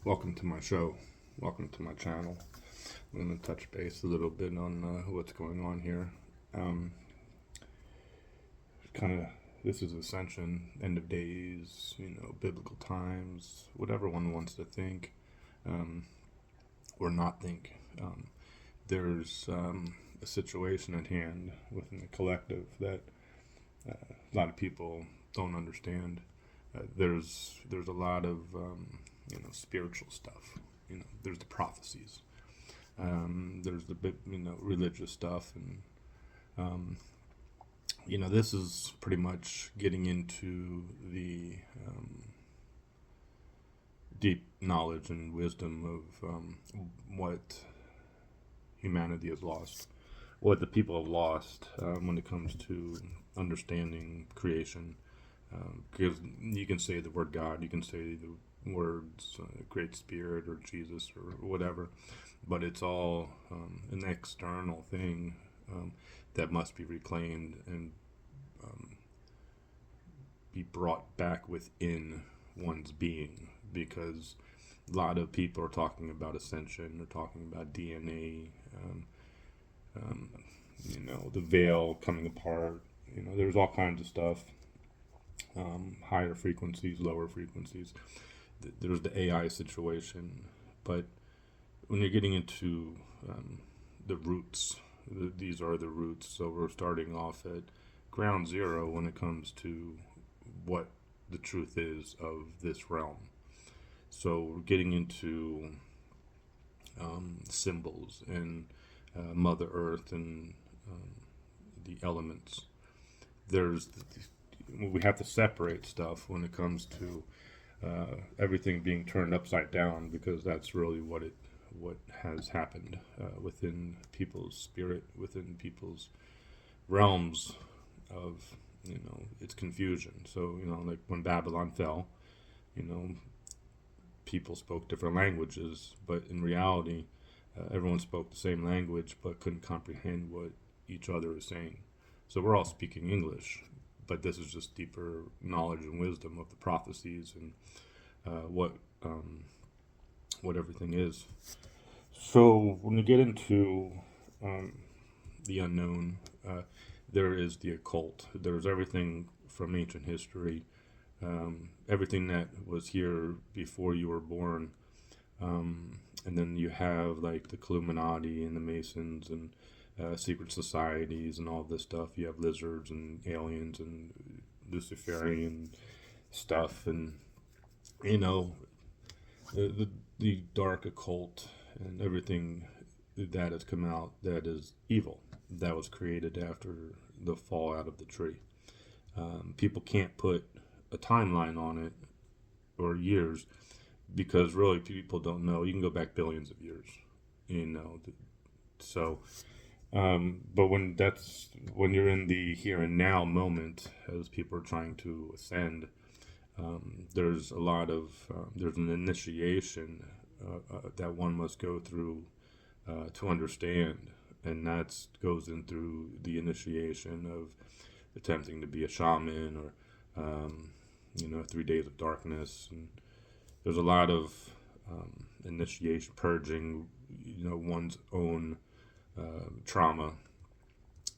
Welcome to my show. Welcome to my channel. I'm going to touch base a little bit on what's going on here. Um, kind of, this is Ascension, end of days, biblical times, whatever one wants to think um, or not think. There's a situation at hand within the collective that a lot of people don't understand. There's a lot of spiritual stuff. There's the prophecies. There's the religious stuff, and this is pretty much getting into the deep knowledge and wisdom of what humanity has lost, what the people have lost when it comes to understanding creation. Because you can say the word God, you can say the words Great Spirit or Jesus or whatever, but it's all an external thing that must be reclaimed and be brought back within one's being, because a lot of people are talking about ascension, they're talking about DNA, the veil coming apart. There's all kinds of stuff, higher frequencies, lower frequencies. There's the AI situation, but when you're getting into the roots, these are the roots. So we're starting off at ground zero when it comes to what the truth is of this realm. So we're getting into symbols and Mother Earth and the elements. We have to separate stuff when it comes to everything being turned upside down, because that's really what has happened within people's spirit, within people's realms of it's confusion. So like when Babylon fell, you know people spoke different languages, but in reality everyone spoke the same language but couldn't comprehend what each other is saying. So we're all speaking English, but this is just deeper knowledge and wisdom of the prophecies and what everything is. So when you get into the unknown, there is the occult. There's everything from ancient history, everything that was here before you were born, and then you have like the Illuminati and the Masons and secret societies and all this stuff. You have lizards and aliens and Luciferian stuff, and you know the dark occult and everything that has come out that is evil, that was created after the fall out of the tree. People can't put a timeline on it or years, because really people don't know. You can go back billions of years, you know. So, but when you're in the here and now moment, as people are trying to ascend, there's a lot of there's an initiation that one must go through to understand, and that goes in through the initiation of attempting to be a shaman, or 3 days of darkness, and there's a lot of initiation, purging, one's own trauma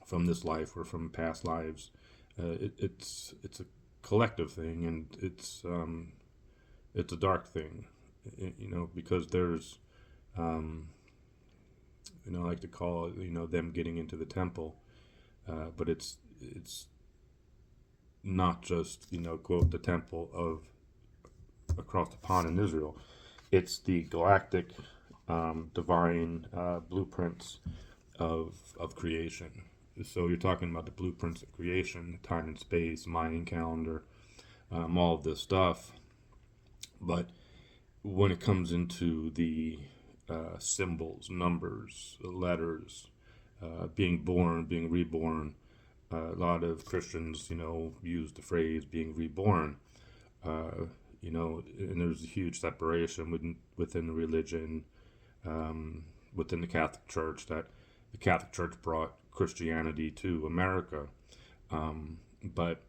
from this life or from past lives. It's a collective thing, and it's a dark thing, because there's I like to call it, them getting into the temple, but it's not just quote the temple of across the pond in Israel. It's the galactic divine blueprints of creation. So you're talking about the blueprints of creation, time and space, Mayan calendar, all of this stuff. But when it comes into the symbols, numbers, letters, being born, being reborn, a lot of Christians, use the phrase being reborn. And there's a huge separation within the religion, within the Catholic Church, that the Catholic Church brought Christianity to America, but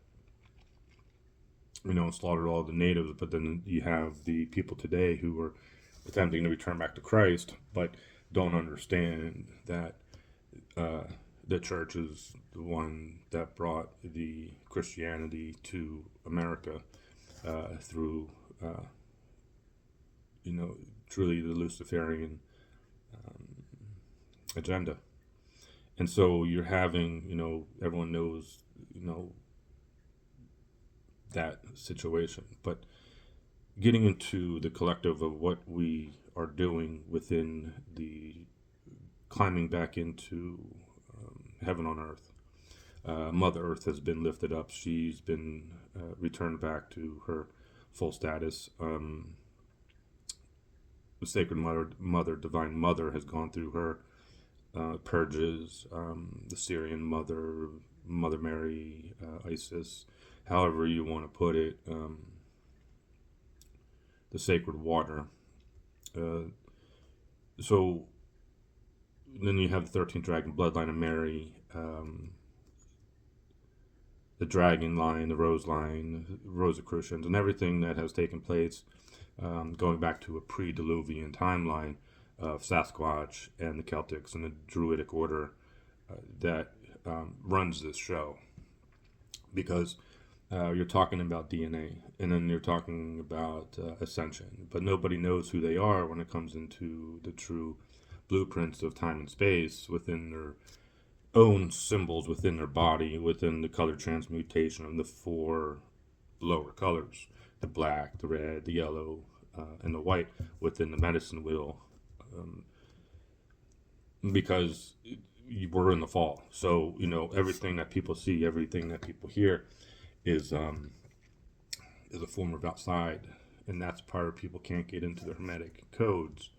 slaughtered all the natives. But then you have the people today who are attempting to return back to Christ, but don't understand that the church is the one that brought the Christianity to America through, uh, truly the Luciferian agenda. And so you're having, everyone knows, that situation. But getting into the collective of what we are doing within the climbing back into heaven on earth. Mother Earth has been lifted up. She's been returned back to her full status. The Sacred Mother, Divine Mother, has gone through her purges. The Syrian Mother, Mother Mary, Isis, however you want to put it. The sacred water. So then you have the 13th dragon bloodline of Mary, the dragon line, the rose line, Rosicrucians, and everything that has taken place going back to a pre-Diluvian timeline of Sasquatch and the Celtics and the Druidic order that runs this show. Because you're talking about DNA, and then you're talking about ascension, but nobody knows who they are when it comes into the true blueprints of time and space within their own symbols within their body, within the color transmutation of the four lower colors, the black, the red, the yellow, and the white within the medicine wheel, because we're in the fall. So, everything that people see, everything that people hear is a form of outside, and that's part of people can't get into the hermetic codes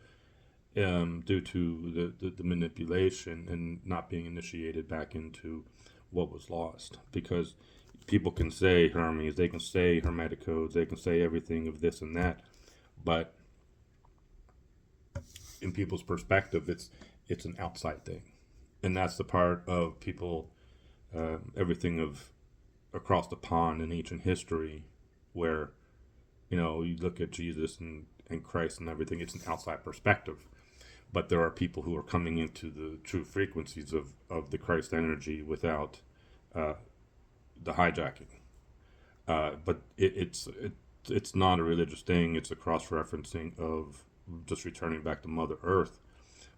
due to the manipulation and not being initiated back into what was lost. Because people can say Hermes, they can say hermetic codes, they can say everything of this and that, but in people's perspective, it's an outside thing, and that's the part of people, everything of across the pond in ancient history, where you look at Jesus and Christ and everything, it's an outside perspective. But there are people who are coming into the true frequencies of the Christ energy without the hijacking. But it's not a religious thing. It's a cross-referencing of just returning back to Mother Earth,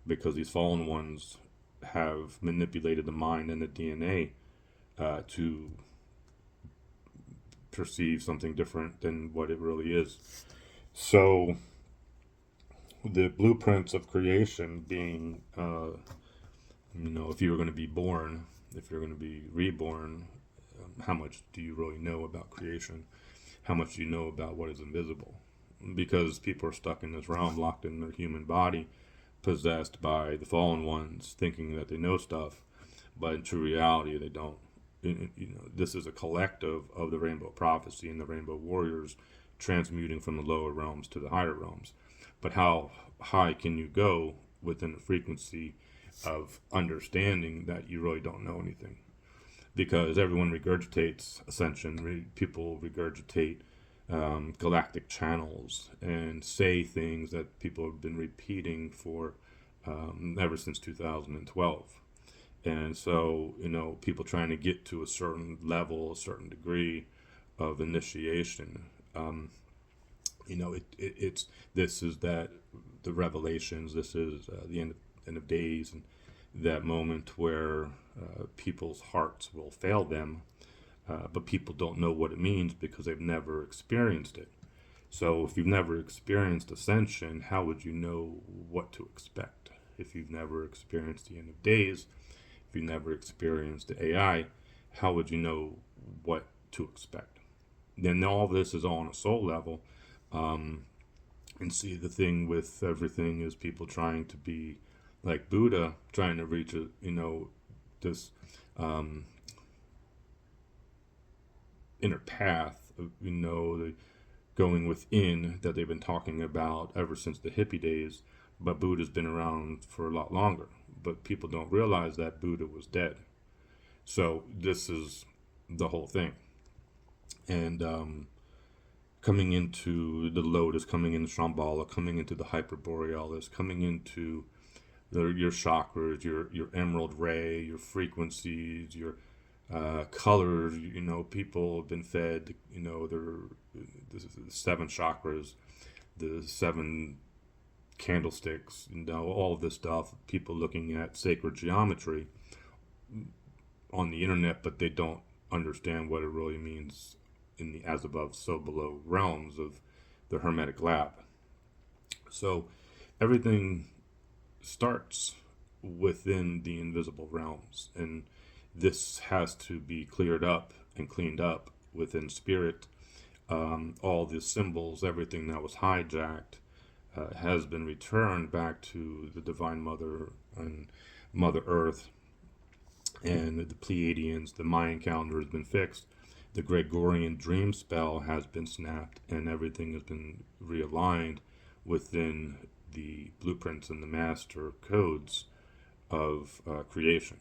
because these fallen ones have manipulated the mind and the DNA to perceive something different than what it really is. So the blueprints of creation being, if you were going to be born, if you're going to be reborn, how much do you really know about creation? How much do you know about what is invisible? Because people are stuck in this realm, locked in their human body, possessed by the fallen ones, thinking that they know stuff, but in true reality, they don't. This is a collective of the Rainbow Prophecy and the Rainbow Warriors transmuting from the lower realms to the higher realms. But how high can you go within the frequency of understanding that you really don't know anything? Because everyone regurgitates ascension. People regurgitate galactic channels and say things that people have been repeating for ever since 2012. And so, people trying to get to a certain level, a certain degree of initiation, it's this is that the revelations. This is the end of days, and that moment where people's hearts will fail them, but people don't know what it means because they've never experienced it. So if you've never experienced ascension, how would you know what to expect? If you've never experienced the end of days, if you've never experienced the AI, how would you know what to expect? Then all of this is all on a soul level. And see, the thing with everything is people trying to be like Buddha, trying to reach this inner path of, the going within that they've been talking about ever since the hippie days. But Buddha's been around for a lot longer. But people don't realize that Buddha was dead. So this is the whole thing. And coming into the Lotus, coming into Shambhala, coming into the Hyperborealis, coming into your chakras, your emerald ray, your frequencies, your colors. People have been fed, the seven chakras, the seven candlesticks, all of this stuff. People looking at sacred geometry on the internet, but they don't understand what it really means in the as above, so below realms of the Hermetic Lab. So everything starts within the invisible realms, and this has to be cleared up and cleaned up within spirit. All the symbols, everything that was hijacked, has been returned back to the Divine Mother and Mother Earth, and the Pleiadians. The Mayan calendar has been fixed. The Gregorian dream spell has been snapped, and everything has been realigned within the blueprints and the master codes of creation.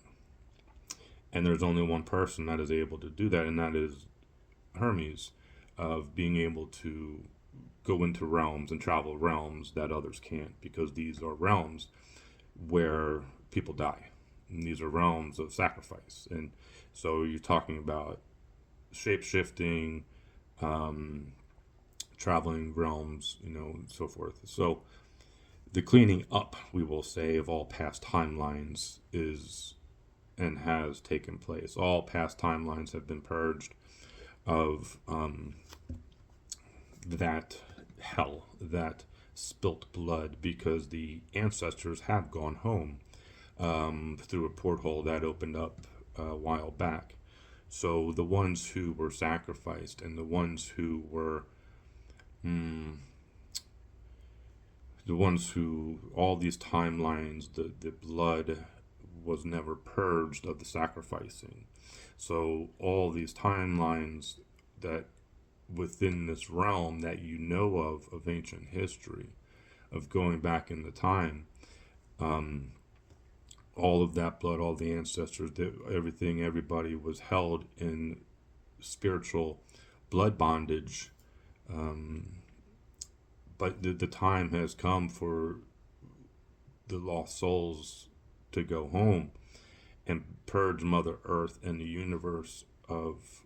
And there's only one person that is able to do that, and that is Hermes, of being able to go into realms and travel realms that others can't, because these are realms where people die. And these are realms of sacrifice. And so you're talking about shape shifting, traveling realms, so forth. So the cleaning up, we will say, of all past timelines is and has taken place. All past timelines have been purged of that hell, that spilt blood, because the ancestors have gone home through a porthole that opened up a while back. So the ones who were sacrificed and the ones who were all these timelines, the blood was never purged of the sacrificing. So all these timelines that within this realm that of ancient history, of going back in the time, all of that blood, all the ancestors, everybody was held in spiritual blood bondage. But the time has come for the lost souls to go home and purge Mother Earth and the universe of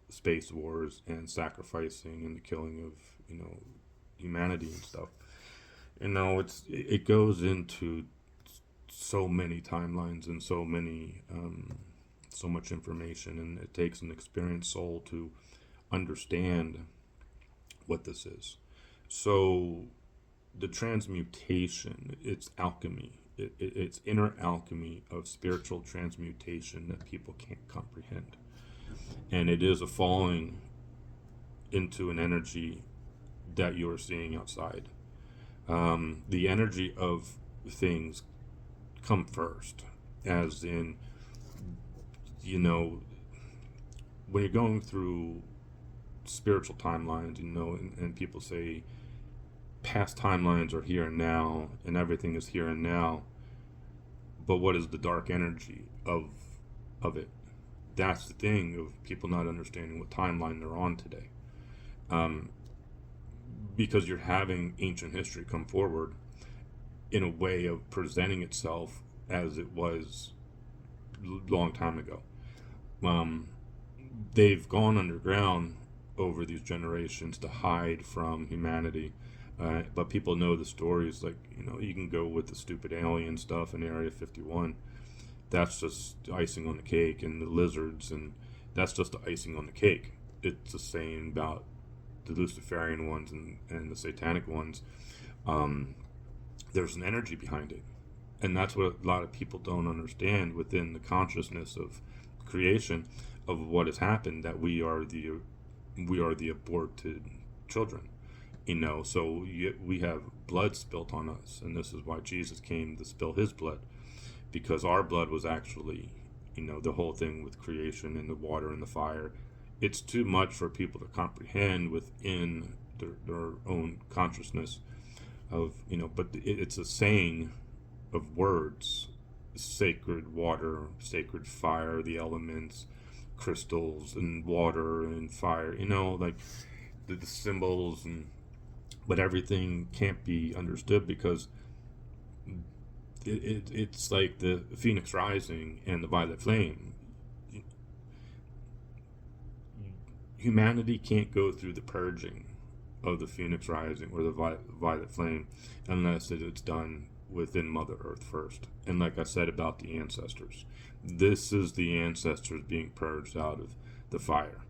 space wars and sacrificing and the killing of humanity and stuff. It goes into so many timelines and so much information, and it takes an experienced soul to understand what this is. So the transmutation, it's alchemy. It's inner alchemy of spiritual transmutation that people can't comprehend. And it is a falling into an energy that you're seeing outside. The energy of things come first, as in, when you're going through spiritual timelines, and people say past timelines are here and now, and everything is here and now. But what is the dark energy of it? That's the thing of people not understanding what timeline they're on today. Because you're having ancient history come forward in a way of presenting itself as it was a long time ago. They've gone underground over these generations to hide from humanity. But people know the stories, like, you can go with the stupid alien stuff in Area 51. That's just icing on the cake, and the lizards, and that's just the icing on the cake. It's the same about the Luciferian ones and the satanic ones. There's an energy behind it. And that's what a lot of people don't understand within the consciousness of creation, of what has happened, that we are the aborted children. So we have blood spilt on us, and this is why Jesus came to spill his blood, because our blood was actually, the whole thing with creation and the water and the fire. It's too much for people to comprehend within their own consciousness of, but it's a saying of words: sacred water, sacred fire, the elements, crystals and water and fire, the symbols, but everything can't be understood because it's like the Phoenix Rising and the Violet Flame. Humanity can't go through the purging of the Phoenix Rising or the Violet Flame unless it's done within Mother Earth first. And like I said about the ancestors, this is the ancestors being purged out of the fire.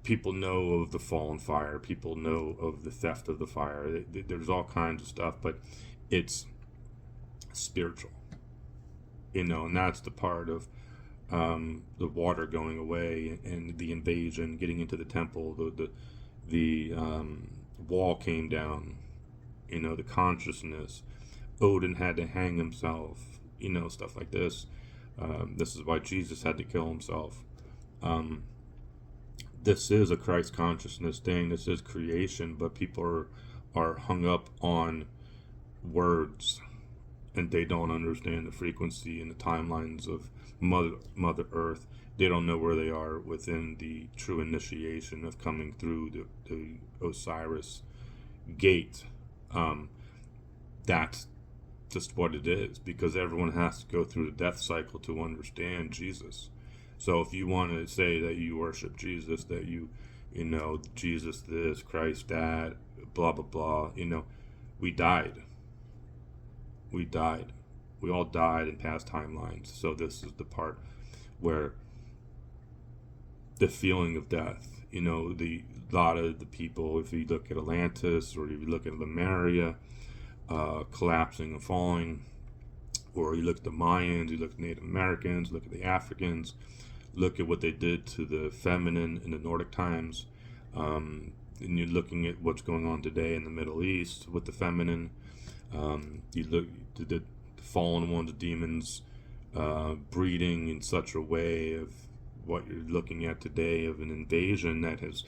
People know of the fallen fire. People know of the theft of the fire. There's all kinds of stuff, but it's spiritual, and that's the part of the water going away and the invasion, getting into the temple. The wall came down. The consciousness. Odin had to hang himself. Stuff like this. This is why Jesus had to kill himself. This is a Christ consciousness thing. This is creation, but people are hung up on words, and they don't understand the frequency and the timelines of Mother Earth. They don't know where they are within the true initiation of coming through the Osiris gate. That's just what it is, because everyone has to go through the death cycle to understand Jesus. So if you want to say that you worship Jesus, that Jesus this, Christ that, blah, blah, blah, we died. We died. We all died in past timelines. So this is the part where the feeling of death, the lot of the people, if you look at Atlantis or if you look at Lemuria, collapsing and falling, or you look at the Mayans, you look at Native Americans, look at the Africans, look at what they did to the feminine in the Nordic times, and you're looking at what's going on today in the Middle East with the feminine. You look at the fallen ones, demons, breeding in such a way of what you're looking at today of an invasion that has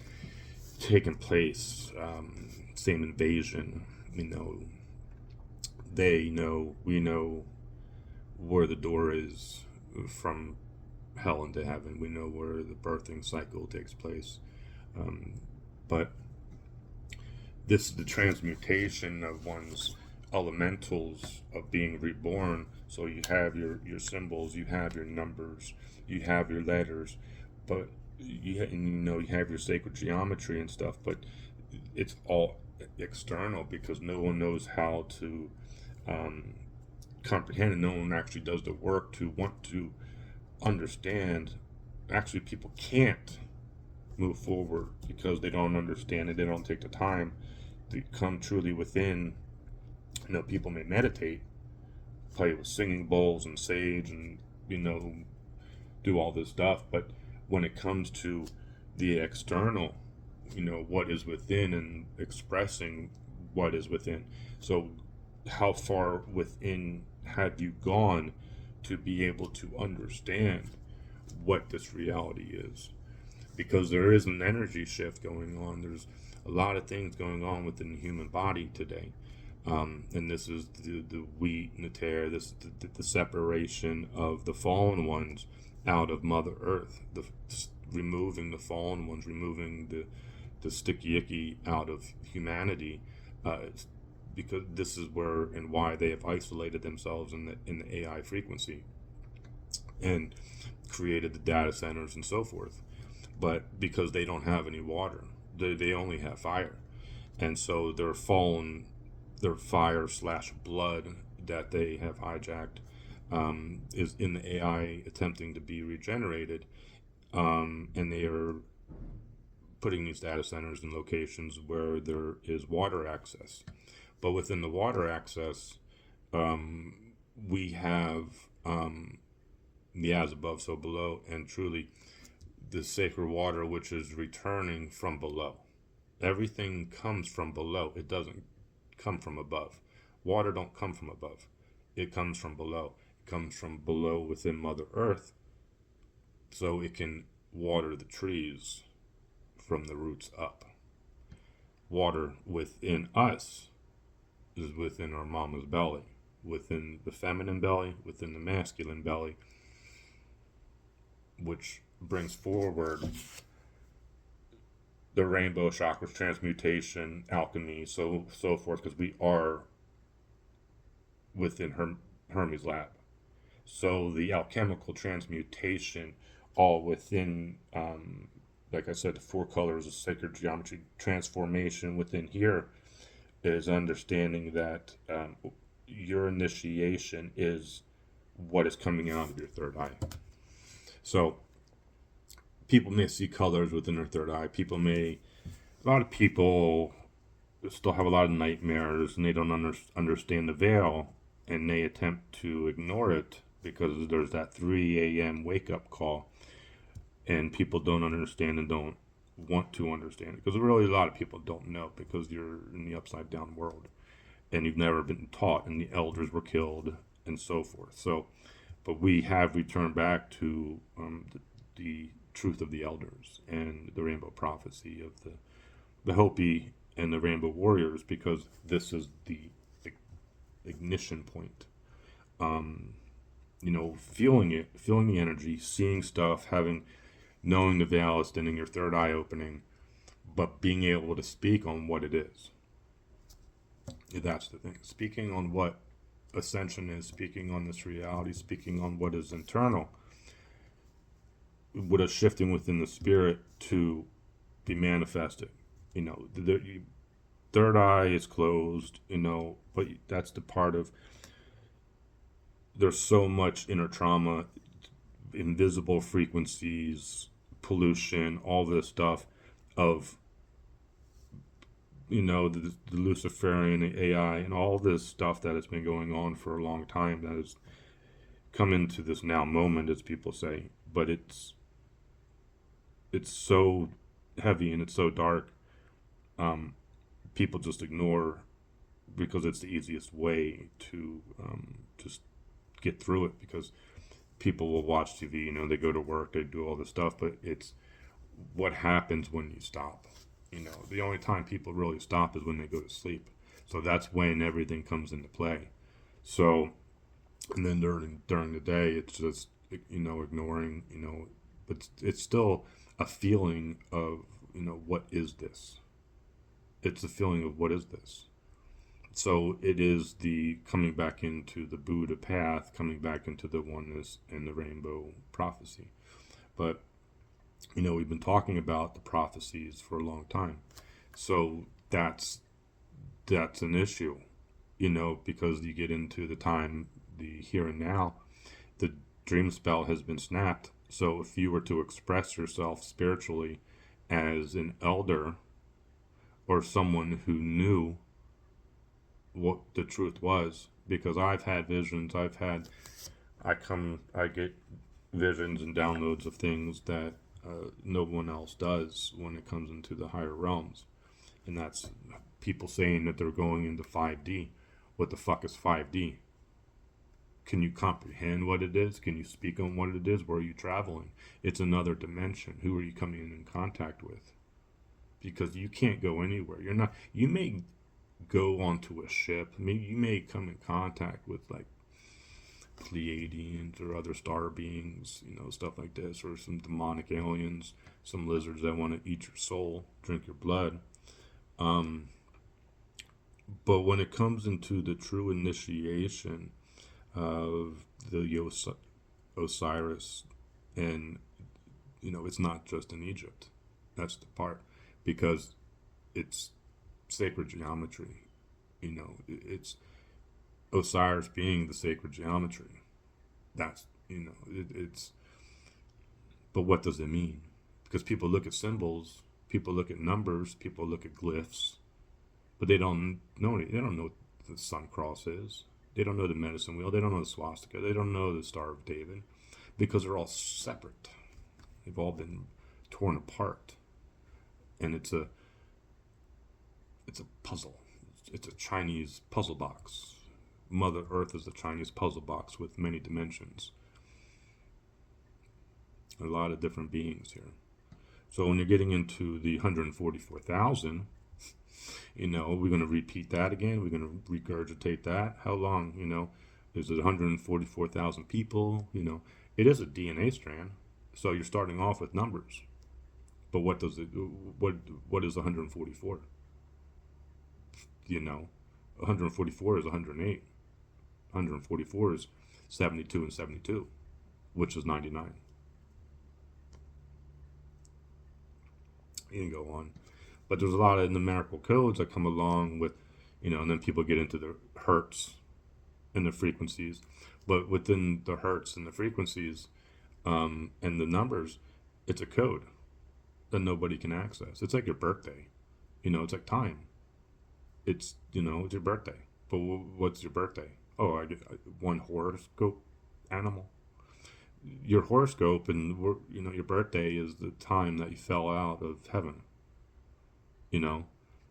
taken place. Same invasion, they know, we know where the door is from hell into heaven. We know where the birthing cycle takes place. But this is the transmutation of one's elementals of being reborn. So you have your symbols, you have your numbers, you have your letters, but you have your sacred geometry and stuff, but it's all external because no one knows how to comprehend, and no one actually does the work to want to understand. Actually, people can't move forward because they don't understand it. They don't take the time to come truly within. People may meditate, play with singing bowls and sage, and do all this stuff, but when it comes to the external, what is within and expressing what is within. So how far within have you gone to be able to understand what this reality is? Because there is an energy shift going on. There's a lot of things going on within the human body today. And this is the wheat and the tare. This is the separation of the fallen ones out of Mother Earth. Removing the fallen ones, removing the sticky icky out of humanity. Because this is where and why they have isolated themselves in the AI frequency and created the data centers and so forth. But because they don't have any water, they only have fire, and so their fire/blood that they have hijacked is in the AI attempting to be regenerated, and they are putting these data centers in locations where there is water access. But within the water access, we have the as above, so below, and truly the sacred water, which is returning from below. Everything comes from below. It doesn't come from above. Water don't come from above. It comes from below. It comes from below within Mother Earth, so it can water the trees from the roots up. Water within us is within our mama's belly, within the feminine belly, within the masculine belly, which brings forward the rainbow chakras, transmutation, alchemy, so forth, because we are within Hermes lab. So the alchemical transmutation, all within, like I said, the four colors of sacred geometry transformation within here is understanding that your initiation is what is coming out of your third eye. So people may see colors within their third eye. A lot of people still have a lot of nightmares and they don't understand the veil and they attempt to ignore it because there's that 3 a.m. wake up call and people don't understand and don't want to understand it because really a lot of people don't know because you're in the upside down world and you've never been taught and the elders were killed and so forth. So, but we have returned back to the truth of the elders and the rainbow prophecy of the Hopi and the rainbow warriors because this is the ignition point. Feeling it, feeling the energy, seeing stuff, knowing the veil, extending your third eye opening, but being able to speak on what it is. That's the thing. Speaking on what ascension is, speaking on this reality, speaking on what is internal, what is shifting within the spirit to be manifested. The third eye is closed, but that's the part of, there's so much inner trauma, invisible frequencies, pollution, all this stuff of, the Luciferian, the AI, and all this stuff that has been going on for a long time that has come into this now moment, as people say. But it's so heavy and it's so dark. People just ignore because it's the easiest way to just get through it because people will watch TV, they go to work, they do all this stuff, but it's what happens when you stop. The only time people really stop is when they go to sleep. So that's when everything comes into play. So, and then during the day, it's just, ignoring, but it's still a feeling of, what is this? It's a feeling of what is this? So it is the coming back into the Buddha path, coming back into the oneness and the rainbow prophecy. But, we've been talking about the prophecies for a long time. So that's an issue, because you get into the time, the here and now, the dream spell has been snapped. So if you were to express yourself spiritually as an elder or someone who knew what the truth was, because I've had visions, I get visions and downloads of things that no one else does when it comes into the higher realms, and that's people saying that they're going into 5D. What the fuck is 5D? Can you comprehend what it is? Can you speak on what it is? Where are you traveling? It's another dimension. Who are you coming in contact with? Because you can't go anywhere. You may go onto a ship. Maybe you may come in contact with like Pleiadians or other star beings, stuff like this, or some demonic aliens, some lizards that want to eat your soul, drink your blood. But when it comes into the true initiation of the Osiris, and it's not just in Egypt. That's the part, because it's sacred geometry. It's Osiris being the sacred geometry. That's, it's, but what does it mean? Because people look at symbols, people look at numbers, people look at glyphs, but they don't know what the sun cross is. They don't know the medicine wheel. They don't know the swastika. They don't know the Star of David, because they're all separate. They've all been torn apart, and it's a puzzle. It's a Chinese puzzle box. Mother Earth is a Chinese puzzle box with many dimensions. A lot of different beings here. So when you're getting into the 144,000, we're going to repeat that again. We're going to regurgitate that. How long, is it 144,000 people? It is a DNA strand. So you're starting off with numbers. But what does it? What is 144? You know, 144 is 108. 144 is 72 and 72, which is 99. You can go on, but there's a lot of numerical codes that come along with, and then people get into the hertz and the frequencies. But within the hertz and the frequencies, and the numbers, it's a code that nobody can access. It's like your birthday. It's like time. It's your birthday. But what's your birthday? Oh, I get one horoscope animal. Your horoscope and your birthday is the time that you fell out of heaven. You know,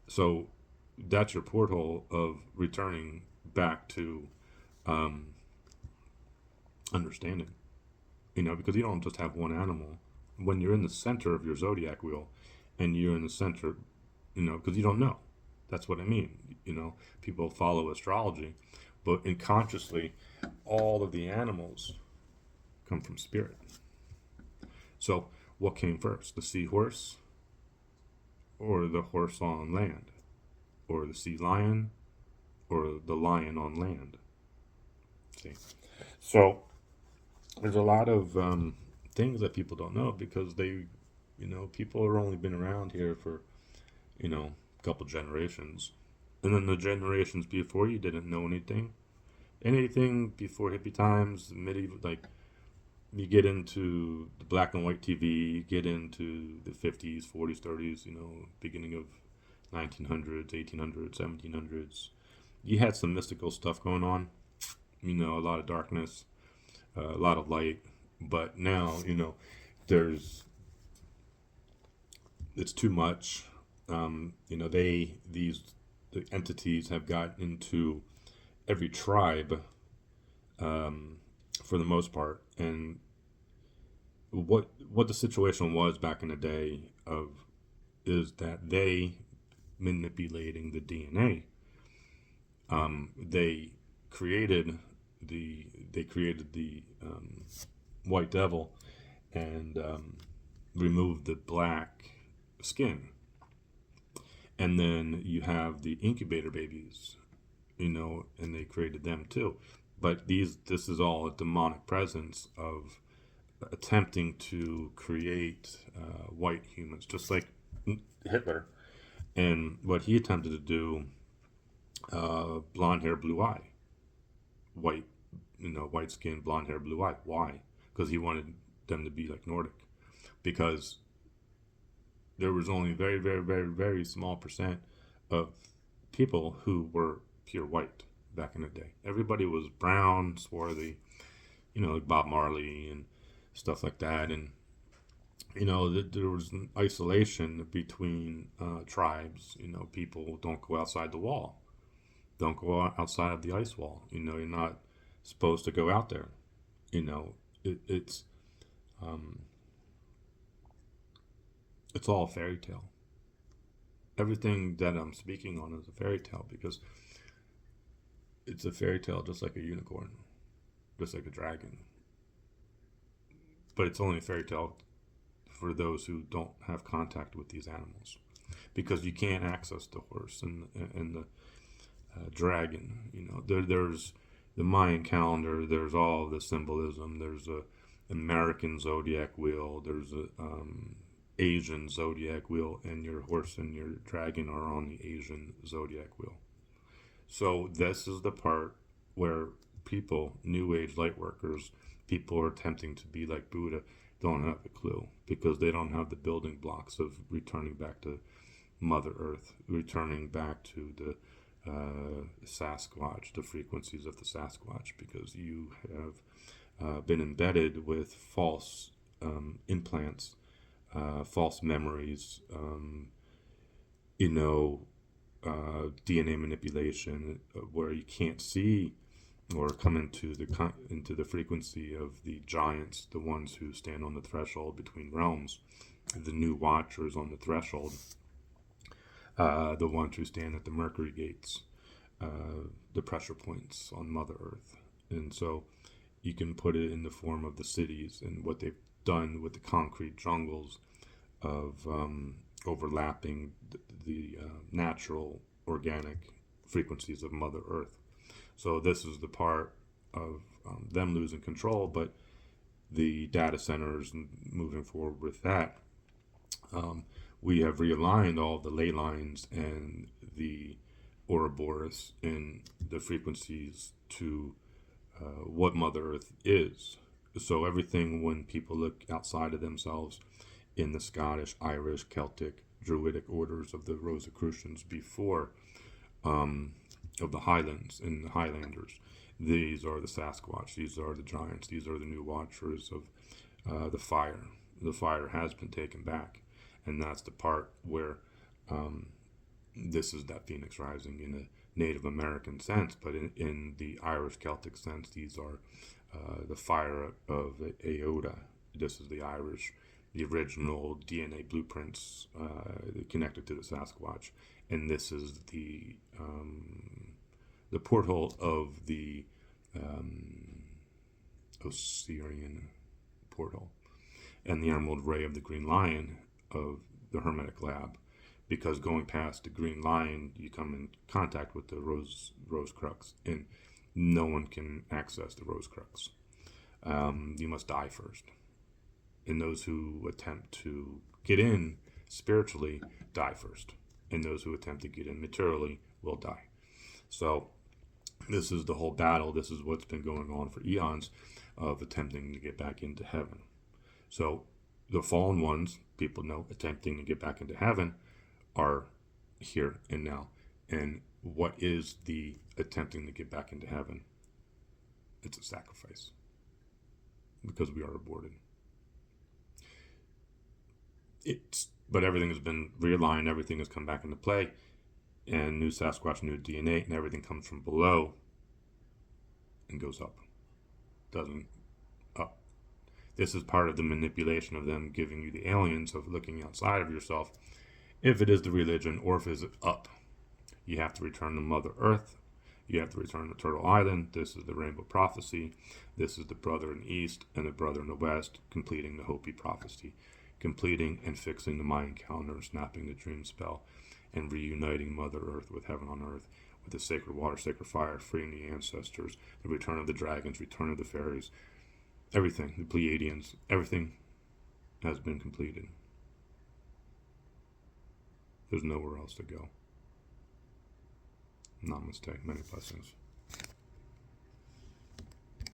so that's your porthole of returning back to um, understanding. Because you don't just have one animal. When you're in the center of your zodiac wheel, and you're in the center, because you don't know. That's what I mean. People follow astrology, but unconsciously, all of the animals come from spirit. So, what came first, the seahorse, or the horse on land, or the sea lion, or the lion on land? See, so there's a lot of things that people don't know because people have only been around here for a couple generations, and then the generations before you didn't know anything before hippie times, medieval, like you get into the black and white TV, you get into the 50s, 40s, 30s, beginning of 1900s, 1800s, 1700s. You had some mystical stuff going on, a lot of darkness, a lot of light, but now, there's it's too much. The entities have gotten into every tribe, for the most part, and what the situation was back in the day of is that they manipulating the DNA. They created the white devil and removed the black skin, and then you have the incubator babies, and they created them too. But this is all a demonic presence of attempting to create white humans, just like Hitler, and what he attempted to do. Blonde hair, blue eye, white, white skin, blonde hair, blue eye. Why? Because he wanted them to be like Nordic, because there was only very, very, very, very small percent of people who were pure white back in the day. Everybody was brown, swarthy, like Bob Marley and stuff like that. And, there was an isolation between tribes. People don't go outside the wall. Don't go outside of the ice wall. You're not supposed to go out there. It's it's all a fairy tale. Everything that I'm speaking on is a fairy tale because it's a fairy tale just like a unicorn, just like a dragon. But it's only a fairy tale for those who don't have contact with these animals, because you can't access the horse and the dragon. There's the Mayan calendar. There's all of the symbolism. There's a American zodiac wheel. There's a Asian zodiac wheel, and your horse and your dragon are on the Asian zodiac wheel. So this is the part where people, New Age light workers, people are attempting to be like Buddha, don't have a clue because they don't have the building blocks of returning back to Mother Earth, returning back to the Sasquatch, the frequencies of the Sasquatch, because you have been embedded with false implants, false memories, DNA manipulation, where you can't see or come into the frequency of the giants, the ones who stand on the threshold between realms, the new watchers on the threshold, the ones who stand at the Mercury gates, the pressure points on Mother Earth. And so you can put it in the form of the cities and what they've done with the concrete jungles of overlapping the natural organic frequencies of Mother Earth. So this is the part of them losing control, but the data centers and moving forward with that, we have realigned all the ley lines and the Ouroboros in the frequencies to what Mother Earth is. So everything, when people look outside of themselves in the Scottish, Irish, Celtic, Druidic orders of the Rosicrucians before, of the Highlands and the Highlanders, these are the Sasquatch, these are the giants, these are the new watchers of the fire. The fire has been taken back, and that's the part where this is that Phoenix rising in a Native American sense, but in the Irish Celtic sense, these are the fire of Aoda. This is the Irish, the original DNA blueprints connected to the Sasquatch, and this is the porthole of the Osirian portal, and the emerald ray of the green lion of the Hermetic Lab, because going past the green lion, you come in contact with the rose crux, and no one can access the rose crux. You must die first, and those who attempt to get in spiritually die first, and those who attempt to get in materially will die. So this is the whole battle. This is what's been going on for eons of attempting to get back into heaven. So the fallen ones, people know, attempting to get back into heaven, are here and now. And what is the attempting to get back into heaven? It's a sacrifice, because we are aborted. But everything has been realigned, everything has come back into play, and new Sasquatch, new DNA, and everything comes from below and goes up. Doesn't up. This is part of the manipulation of them giving you the aliens of looking outside of yourself. If it is the religion, or if it is up, you have to return to Mother Earth. You have to return to Turtle Island. This is the Rainbow Prophecy. This is the brother in the East and the brother in the West, completing the Hopi prophecy, completing and fixing the Mayan calendar, snapping the dream spell, and reuniting Mother Earth with heaven on earth, with the sacred water, sacred fire, freeing the ancestors, the return of the dragons, return of the fairies, everything, the Pleiadians, everything has been completed. There's nowhere else to go. Namaste. Many blessings.